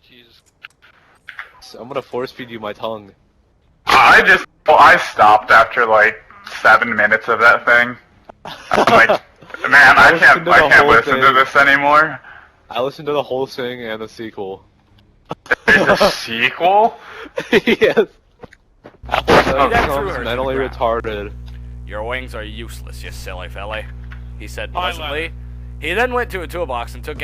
Jesus. So I'm gonna force feed you my tongue. I stopped after like 7 minutes of that thing. I'm like, man, I can't listen to this anymore. I listened to the whole thing and the sequel. There's a sequel? Yes. Apple That threw her becomes to mentally the ground. retarded. Your wings are useless, you silly felly, he said pleasantly. He then went to a toolbox and took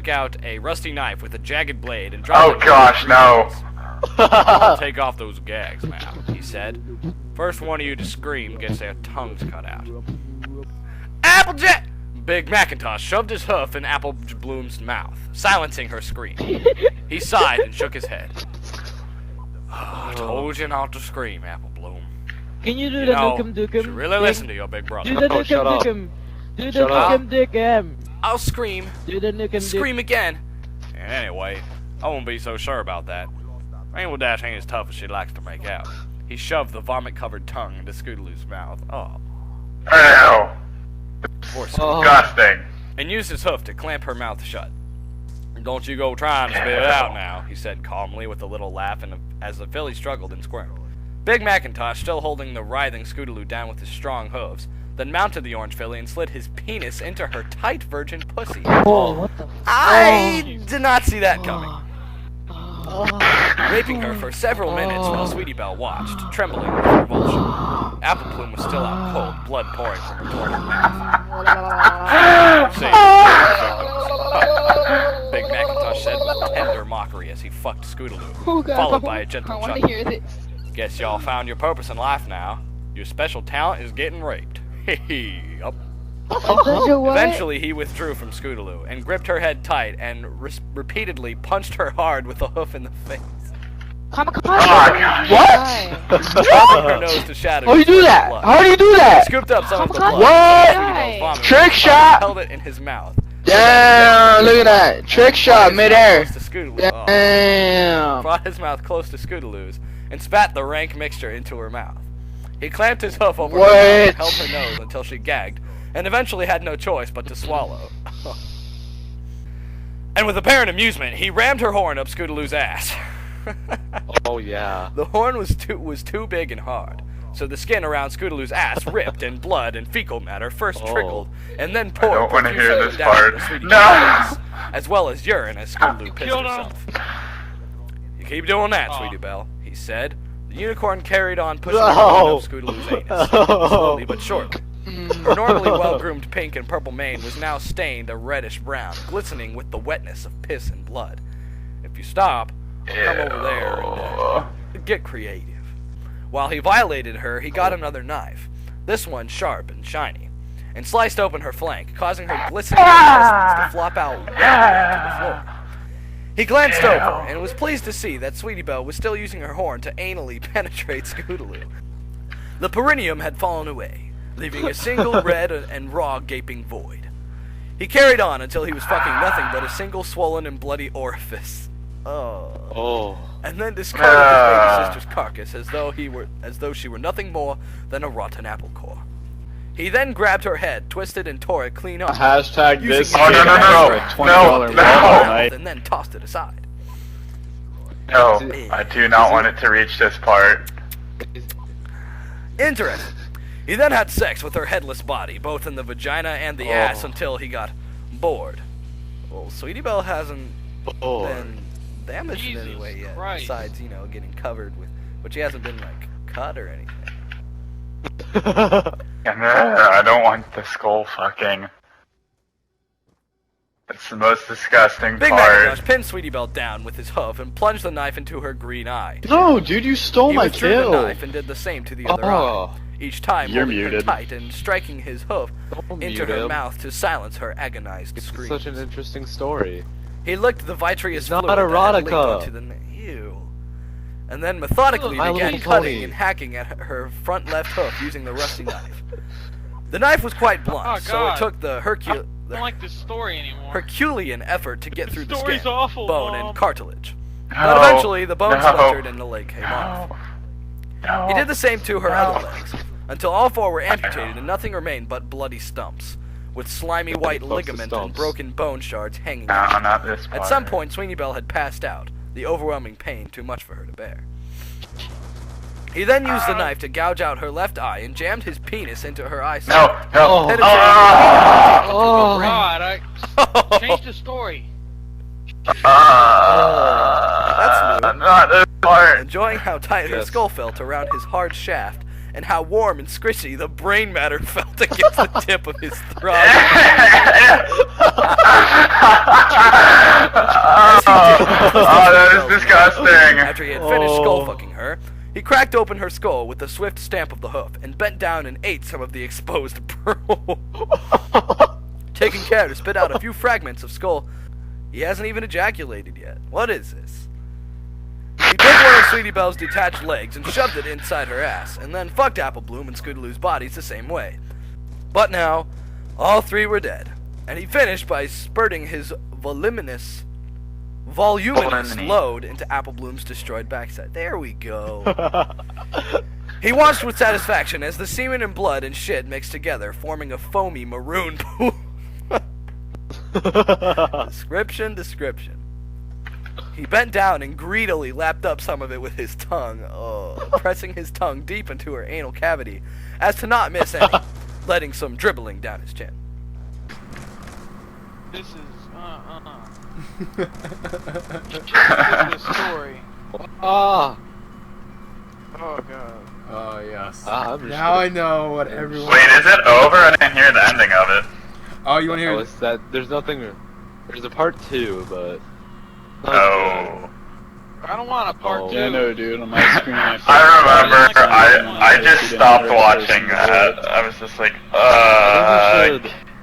out a rusty knife with a jagged blade and dropped it. Oh gosh, no. I'll take off those gags, man, he said. First one of you to scream gets their tongues cut out. Applejack! Big Macintosh shoved his hoof in Applebloom's mouth, silencing her scream. He sighed and shook his head. I told you not to scream, Applebloom. Can you do the nukem You dukem? should really listen to your big brother. Do the nukem shut up. dukem. Do the Shut up. nukem dukem. I'll scream. Do the nukem dukem. Scream again. And anyway, I won't be so sure about that. Rainbow Dash ain't as tough as she likes to make out. He shoved the vomit-covered tongue into Scootaloo's mouth. Oh. Ew. Poor Scootaloo. Disgusting. And used his hoof to clamp her mouth shut. Don't you go trying to spit it out now, he said calmly with a little laugh as the filly struggled and squirmed. Big Macintosh, still holding the writhing Scootaloo down with his strong hooves, then mounted the orange filly and slid his penis into her tight virgin pussy. Oh, what the? I did not see that coming. Raping her for several minutes while Sweetie Belle watched, trembling with revulsion. Applebloom was still out cold, blood pouring from her tortured mouth. Big Macintosh said with tender mockery as he fucked Scootaloo, followed by a gentle I want to chuckle. hear this. Guess y'all found your purpose in life now. Your special talent is getting raped. Hee up. Eventually, he withdrew from Scootaloo and gripped her head tight and repeatedly punched her hard with a hoof in the face. What? Causing her nose to shatter. How do you do that? How do you do He that? scooped up some of the blood. What? from Sweetie Belle's vomit Trick and shot? Held it in his mouth. Damn! Look at that. Trick shot midair. Damn. Brought his mouth close to Scootaloo's and spat the rank mixture into her mouth. He clamped his hoof over her mouth and held her nose until she gagged, and eventually had no choice but to swallow. And with apparent amusement, he rammed her horn up Scootaloo's ass. Oh yeah. The horn was too big and hard, so the skin around Scootaloo's ass ripped, and blood and fecal matter first trickled, and then poured. I don't want to hear profusely this down part. the Sweetie No! Belle's face, as well as urine as Scootaloo pissed Killed him. herself. You keep doing that, Sweetie Belle, he said. The unicorn carried on pushing No. her horn up Scootaloo's anus, slowly but surely. Her normally well-groomed pink and purple mane was now stained a reddish-brown, glistening with the wetness of piss and blood. If you stop, I'll come over there and get creative. While he violated her, he got another knife, this one sharp and shiny, and sliced open her flank, causing her glistening intestines to flop out wetly to the floor. He glanced over and was pleased to see that Sweetie Belle was still using her horn to anally penetrate Scootaloo. The perineum had fallen away, leaving a single red and raw gaping void. He carried on until he was fucking nothing but a single swollen and bloody orifice. Oh. And then discarded his baby sister's carcass as though she were nothing more than a rotten apple core. He then grabbed her head, twisted and tore it clean off. Hashtag this Oh, no, no, no, $20 no, Walmart. And then tossed it aside. No, I do not want it to reach this part. Interesting. He then had sex with her headless body, both in the vagina and the ass, until he got bored. Well, Sweetie Belle hasn't been damaged in any way yet, besides, you know, getting covered with... But she hasn't been, like, cut or anything. I don't want the skull fucking. It's the most disgusting Big part. Macintosh pinned Sweetie Belle down with his hoof and plunged the knife into her green eye. No, dude, you stole He my withdrew kill. the knife and did the same to the other eye, each time You're holding her muted. tight and striking his hoof Don't into mute her him. mouth to silence her agonized It's screams. such an interesting story. He licked the vitreous It's not fluid that had leaked erotica. onto the ew. And then methodically My began Little cutting Pony. and hacking at her front left hoof using the rusty knife. The knife was quite blunt, Oh, so it God. took the I don't like this story anymore. Herculean effort to get through the story's skin, awful, bone, Mom. and cartilage. No, But eventually, the bone no, splintered and the leg came off. No. He did the same to her other legs, until all four were amputated and nothing remained but bloody stumps. with slimy white Bumps the ligament and stumps. broken bone shards hanging No, out. not this part. At some point, Sweeney Belle had passed out, the overwhelming pain too much for her to bear. He then used the knife to gouge out her left eye and jammed his penis into her eye No, socket. no. Penetrating Oh God, I changed the story. That's not this part. enjoying how tight her Yes. skull felt around his hard shaft, and how warm and squishy the brain matter felt against the tip of his throat. Oh, that is disgusting. After he had finished skull fucking her, he cracked open her skull with the swift stamp of the hoof and bent down and ate some of the exposed pearl. Taking care to spit out a few fragments of skull. He hasn't even ejaculated yet. What is this? He took one of Sweetie Belle's detached legs and shoved it inside her ass, and then fucked Applebloom and Scootaloo's bodies the same way. But now, all three were dead, and he finished by spurting his voluminous load into Applebloom's destroyed backside. There we go. He watched with satisfaction as the semen and blood and shit mixed together, forming a foamy maroon pool. Description. He bent down and greedily lapped up some of it with his tongue, pressing his tongue deep into her anal cavity as to not miss any, letting some dribbling down his chin. This is This is the story. Ah. Oh God. Oh yes. I'm just Now I know what everyone. Wait, is it over? I didn't hear the ending of it. Oh, you want to hear? that there's nothing. There's a part 2, but. Oh. I don't want a part Oh. two. Yeah, no, dude. On my screen, I remember. I just stopped watching that. I was just like, I think we should